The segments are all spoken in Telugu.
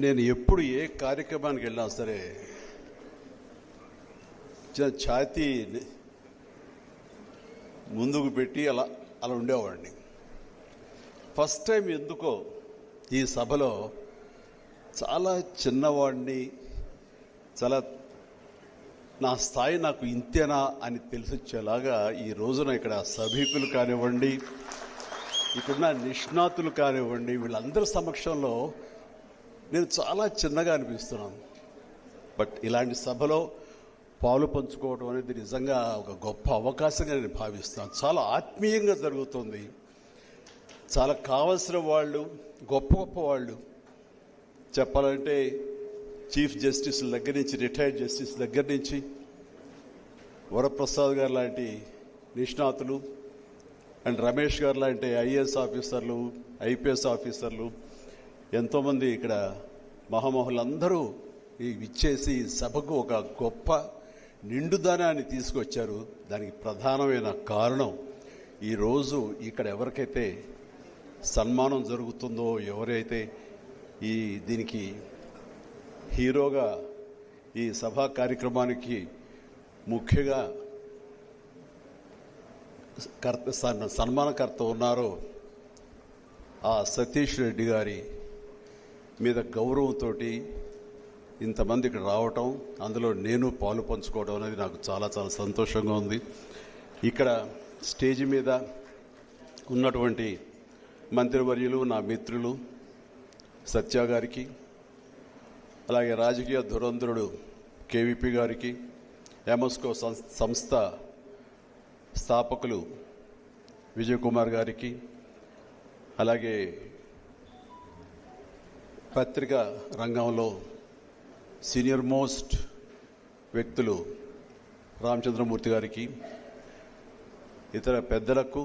నేను ఎప్పుడు ఏ కార్యక్రమానికి వెళ్ళినా సరే ఛాతీ ముందుకు పెట్టి అలా అలా ఉండేవాడిని. ఫస్ట్ టైం ఎందుకో ఈ సభలో చాలా చిన్నవాడిని, చాలా నా స్థాయి నాకు ఇంతేనా అని తెలిసొచ్చేలాగా ఈ రోజున ఇక్కడ సభికులు కానివ్వండి, ఇక్కడున్న నిష్ణాతులు కానివ్వండి, వీళ్ళందరి సమక్షంలో నేను చాలా చిన్నగా అనిపిస్తున్నాను. బట్ ఇలాంటి సభలో పాలు పంచుకోవడం అనేది నిజంగా ఒక గొప్ప అవకాశంగా నేను భావిస్తాను. చాలా ఆత్మీయంగా జరుగుతుంది. చాలా కావలసిన వాళ్ళు, గొప్ప గొప్ప వాళ్ళు, చెప్పాలంటే చీఫ్ జస్టిస్ దగ్గర నుంచి, రిటైర్డ్ జస్టిస్ దగ్గర నుంచి, వరప్రసాద్ గారు లాంటి నిష్ణాతులు అండ్ రమేష్ గారు లాంటి ఐఏఎస్ ఆఫీసర్లు, ఐపీఎస్ ఆఫీసర్లు, ఎంతోమంది ఇక్కడ మహామహులందరూ ఇచ్చేసి సభకు ఒక గొప్ప నిండుదనాన్ని తీసుకొచ్చారు. దానికి ప్రధానమైన కారణం ఈరోజు ఇక్కడ ఎవరికైతే సన్మానం జరుగుతుందో, ఎవరైతే దీనికి హీరోగా ఈ సభా కార్యక్రమానికి ముఖ్యంగా సన్మానకర్త ఉన్నారో ఆ సతీష్ రెడ్డి గారి మీద గౌరవంతో ఇంతమంది ఇక్కడ రావటం, అందులో నేను పాలు పంచుకోవడం అనేది నాకు చాలా చాలా సంతోషంగా ఉంది. ఇక్కడ స్టేజ్ మీద ఉన్నటువంటి మంత్రివర్యులు, నా మిత్రులు సత్య గారికి, అలాగే రాజకీయ ధురంధరుడు కేవీపీ గారికి, ఎమస్కో సంస్థ స్థాపకులు విజయ్ కుమార్ గారికి, అలాగే పత్రికా రంగంలో సీనియర్ మోస్ట్ వ్యక్తులు రామచంద్రమూర్తి గారికి, ఇతర పెద్దలకు,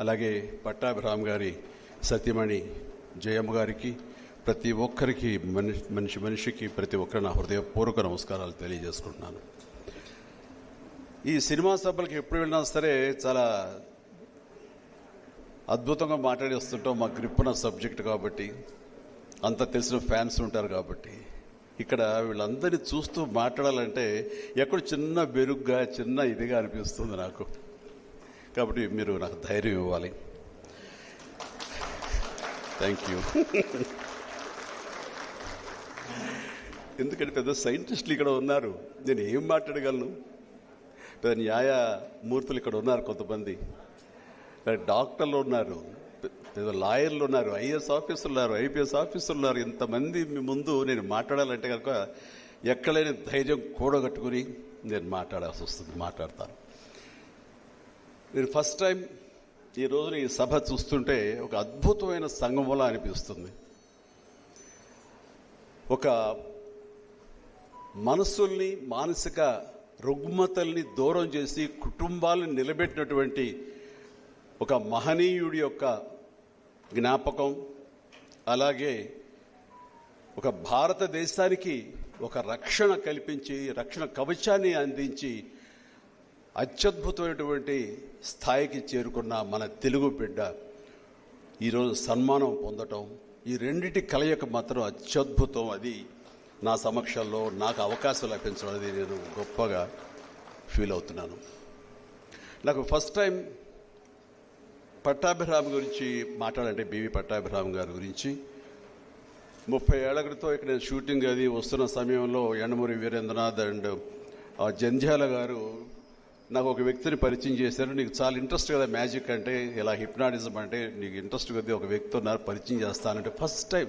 అలాగే పట్టాభిరామ్ గారి సతీమణి జయమ్మ గారికి, ప్రతి ఒక్కరికి మనిషికి ప్రతి ఒక్కరి నా హృదయపూర్వక నమస్కారాలు తెలియజేసుకుంటున్నాను. ఈ సినిమా సభలకు ఎప్పుడు వెళ్ళినా సరే చాలా అద్భుతంగా మాట్లాడి వస్తుంటాం. మా గ్రిప్పున సబ్జెక్ట్ కాబట్టి, అంత తెలిసిన ఫ్యాన్స్ ఉంటారు కాబట్టి. ఇక్కడ వీళ్ళందరినీ చూస్తూ మాట్లాడాలంటే ఎక్కడ చిన్న బెరుగ్గా, చిన్న ఇదిగా అనిపిస్తుంది నాకు. కాబట్టి మీరు నాకు ధైర్యం ఇవ్వాలి. Thank you. ఎందుకంటే పెద్ద సైంటిస్టులు ఇక్కడ ఉన్నారు, నేను ఏం మాట్లాడగలను. పెద్ద న్యాయమూర్తులు ఇక్కడ ఉన్నారు, కొంతమంది డాక్టర్లు ఉన్నారు, లాయర్లు ఉన్నారు, ఐఏఎస్ ఆఫీసర్లు ఉన్నారు, ఐపీఎస్ ఆఫీసర్లు ఉన్నారు. ఇంతమంది మీ ముందు నేను మాట్లాడాలంటే కనుక ఎక్కడైనా ధైర్యం కూడగట్టుకుని నేను మాట్లాడాల్సి వస్తుంది, మాట్లాడతాను. నేను ఫస్ట్ టైం ఈ రోజున ఈ సభ చూస్తుంటే ఒక అద్భుతమైన సంగమంలా అనిపిస్తుంది. ఒక మనసుల్ని, మానసిక రుగ్మతల్ని దూరం చేసి కుటుంబాలను నిలబెట్టినటువంటి ఒక మహనీయుడి యొక్క జ్ఞాపకం, అలాగే ఒక భారతదేశానికి ఒక రక్షణ కల్పించి, రక్షణ కవచాన్ని అందించి అత్యద్భుతమైనటువంటి స్థాయికి చేరుకున్న మన తెలుగు బిడ్డ ఈరోజు సన్మానం పొందటం, ఈ రెండిటి కలయిక మాత్రం అత్యద్భుతం. అది నా సమక్షంలో నాకు అవకాశం లభించడం అనేది నేను గొప్పగా ఫీల్ అవుతున్నాను. నాకు ఫస్ట్ టైం పట్టాభిరామ్ గురించి మాట్లాడంటే, బివి పట్టాభిరామ్ గారి గురించి 30 ఏళ్ల క్రితం ఇక్కడ నేను షూటింగ్ అది వస్తున్న సమయంలో యండమూరి వీరేంద్రనాథ్ అండ్ జంధ్యాల గారు నాకు ఒక వ్యక్తిని పరిచయం చేశారు. నీకు చాలా ఇంట్రెస్ట్ కదా మ్యాజిక్ అంటే, ఇలా హిప్నాటిజం అంటే నీకు ఇంట్రెస్ట్ కదా, ఒక వ్యక్తి ఉన్నారు పరిచయం చేస్తానంటే ఫస్ట్ టైం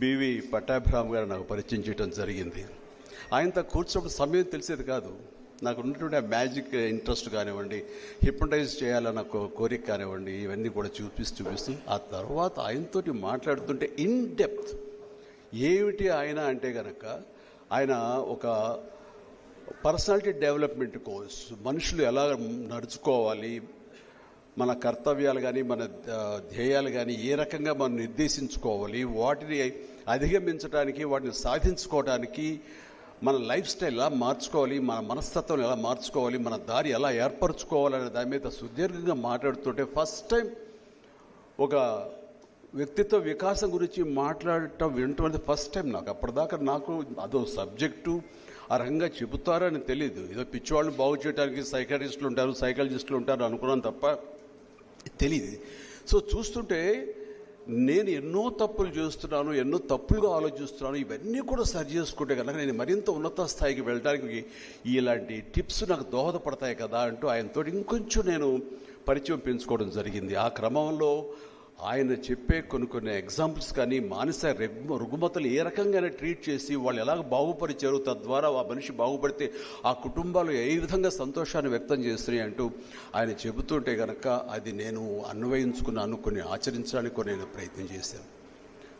బివి పట్టాభిరామ్ గారు నాకు పరిచయం చేయడం జరిగింది. ఆయనతో కూర్చోవడం సమయం తెలిసేది కాదు. నాకు ఉన్నటువంటి ఆ మ్యాజిక్ ఇంట్రెస్ట్ కానివ్వండి, హిప్నటైజ్ చేయాలన్న కోరిక కానివ్వండి, ఇవన్నీ కూడా చూపిస్తూ ఆ తర్వాత ఆయనతోటి మాట్లాడుతుంటే ఇన్ డెప్త్ ఏమిటి ఆయన అంటే కనుక, ఆయన ఒక పర్సనాలిటీ డెవలప్మెంట్ కోర్స్, మనుషులు ఎలా నడుచుకోవాలి, మన కర్తవ్యాలు కానీ, మన ధ్యేయాలు కానీ ఏ రకంగా మనం నిర్దేశించుకోవాలి, వాటిని అధిగమించడానికి, వాటిని సాధించుకోవడానికి మన లైఫ్ స్టైల్ ఎలా మార్చుకోవాలి, మన మనస్తత్వం ఎలా మార్చుకోవాలి, మన దారి ఎలా ఏర్పరచుకోవాలనే దాని మీద సుదీర్ఘంగా మాట్లాడుతుంటే ఫస్ట్ టైం ఒక వ్యక్తిత్వ వికాసం గురించి మాట్లాడటం వినటం ఫస్ట్ టైం నాకు. అప్పటిదాకా నాకు అదో సబ్జెక్టు ఆ రకంగా చెబుతారని తెలియదు. ఏదో పిచ్చివాళ్ళని బాగు చేయడానికి సైకాట్రిస్టులు ఉంటారు, సైకాలజిస్టులు ఉంటారు అనుకున్నాను తప్ప తెలియదు. సో చూస్తుంటే నేను ఎన్నో తప్పులు చేస్తున్నాను, ఎన్నో తప్పులుగా ఆలోచిస్తున్నాను. ఇవన్నీ కూడా సరి చేసుకుంటే కనుక నేను మరింత ఉన్నత స్థాయికి వెళ్ళడానికి ఇలాంటి టిప్స్ నాకు దోహదపడతాయి కదా అంటూ ఆయనతో ఇంకొంచెం నేను పరిచయం పెంచుకోవడం జరిగింది. ఆ క్రమంలో ఆయన చెప్పే కొన్ని ఎగ్జాంపుల్స్ కానీ మానసిక రుగ్మతలు ఏ రకంగా ట్రీట్ చేసి వాళ్ళు ఎలాగ బాగుపరిచారు, తద్వారా ఆ మనిషి బాగుపడితే ఆ కుటుంబాలు ఏ విధంగా సంతోషాన్ని వ్యక్తం చేస్తున్నాయి అంటూ ఆయన చెబుతుంటే కనుక అది నేను అన్వయించుకున్నాను, కొన్ని ఆచరించడానికి నేను ప్రయత్నం చేశాను.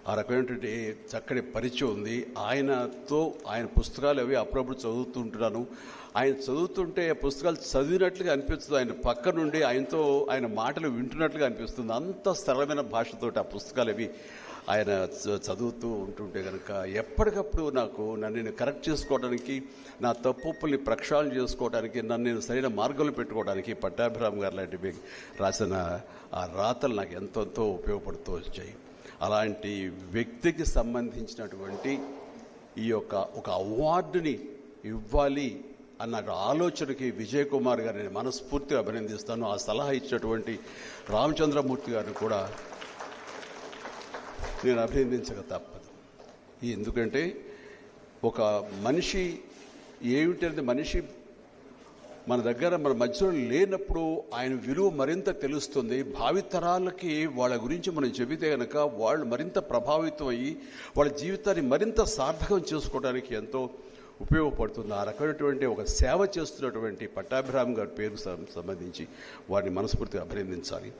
ఆ రకమైనటువంటి చక్కటి పరిచయం ఉంది. ఆయనతో ఆయన పుస్తకాలు అవి అప్పుడప్పుడు చదువుతుంటున్నాను. ఆయన చదువుతుంటే పుస్తకాలు చదివినట్లుగా అనిపిస్తుంది, ఆయన పక్క నుండి ఆయనతో ఆయన మాటలు వింటున్నట్లుగా అనిపిస్తుంది. అంత సరళమైన భాషతో ఆ పుస్తకాలు అవి ఆయన చదువుతూ ఉంటుంటే కనుక ఎప్పటికప్పుడు నన్ను నేను కరెక్ట్ చేసుకోవడానికి, నా తప్పుల్ని ప్రక్షాళన చేసుకోవడానికి, నన్ను నేను సరైన మార్గంలో పెట్టుకోవడానికి పట్టాభిరామ్ గారు లాంటి రాసిన ఆ రాతలు నాకు ఎంతో ఉపయోగపడుతూ వచ్చాయి. అలాంటి వ్యక్తికి సంబంధించినటువంటి ఈ ఒక అవార్డుని ఇవ్వాలి అన్న ఆలోచనకి విజయ్ కుమార్ గారిని నేను మనస్ఫూర్తిగా అభినందిస్తాను. ఆ సలహా ఇచ్చినటువంటి రామచంద్రమూర్తి గారిని కూడా నేను అభినందించక తప్పదు. ఎందుకంటే ఒక మనిషి ఏమిటంటే మనిషి మన మధ్యలో లేనప్పుడు ఆయన విలువ మరింత తెలుస్తుంది. భావితరాలకి వాళ్ళ గురించి మనం చెబితే కనుక వాళ్ళు మరింత ప్రభావితం అయ్యి వాళ్ళ జీవితాన్ని మరింత సార్థకం చేసుకోవడానికి ఎంతో ఉపయోగపడుతుంది. ఆ రకమైనటువంటి ఒక సేవ చేస్తున్నటువంటి పట్టాభిరామ్ గారి పేరు సంబంధించి వారిని మనస్ఫూర్తిగా అభినందించాలి.